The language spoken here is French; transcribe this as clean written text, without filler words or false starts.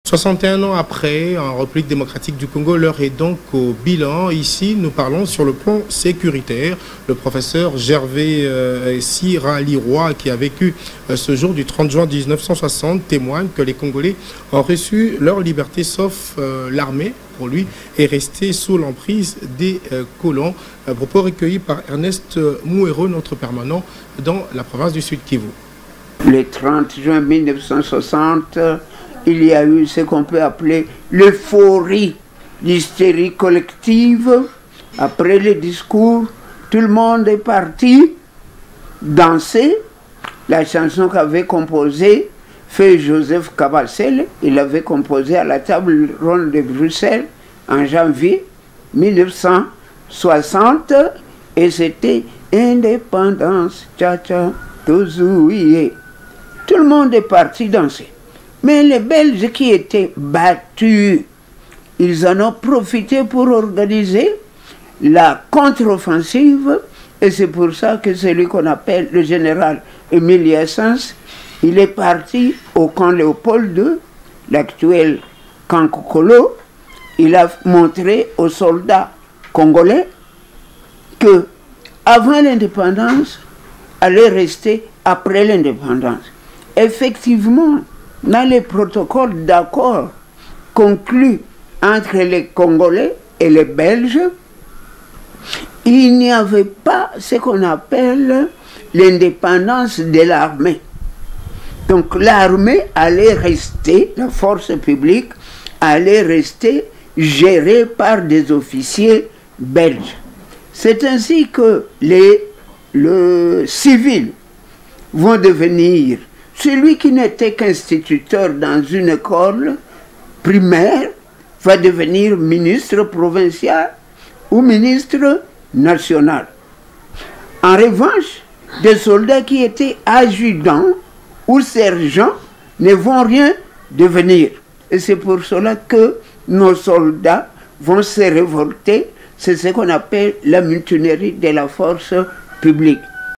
61 ans après, en République démocratique du Congo, l'heure est donc au bilan. Ici, nous parlons sur le plan sécuritaire. Le professeur Gervais Siraliroy, qui a vécu ce jour du 30 juin 1960, témoigne que les Congolais ont reçu leur liberté, sauf l'armée, pour lui, est restée sous l'emprise des colons. Propos recueillis par Ernest Mouero, notre permanent dans la province du Sud Kivu. Le 30 juin 1960, il y a eu ce qu'on peut appeler l'euphorie, l'hystérie collective. Après le discours, tout le monde est parti danser la chanson qu'avait composée Feu Joseph Kabasele. Il l'avait composée à la table ronde de Bruxelles en janvier 1960 et c'était Indépendance, tcha-tcha, tozouïe. Tout le monde est parti danser. Mais les Belges qui étaient battus, ils en ont profité pour organiser la contre-offensive. Et c'est pour ça que celui qu'on appelle le général Émile Yassens, il est parti au camp Léopold II, l'actuel camp Kokolo. Il a montré aux soldats congolais que avant l'indépendance allait rester après l'indépendance. Effectivement, dans les protocoles d'accord conclus entre les Congolais et les Belges, il n'y avait pas ce qu'on appelle l'indépendance de l'armée. Donc l'armée allait rester, la force publique allait rester gérée par des officiers belges. C'est ainsi que le civil vont devenir. Celui qui n'était qu'instituteur dans une école primaire va devenir ministre provincial ou ministre national. En revanche, des soldats qui étaient adjudants ou sergents ne vont rien devenir. Et c'est pour cela que nos soldats vont se révolter. C'est ce qu'on appelle la mutinerie de la force publique.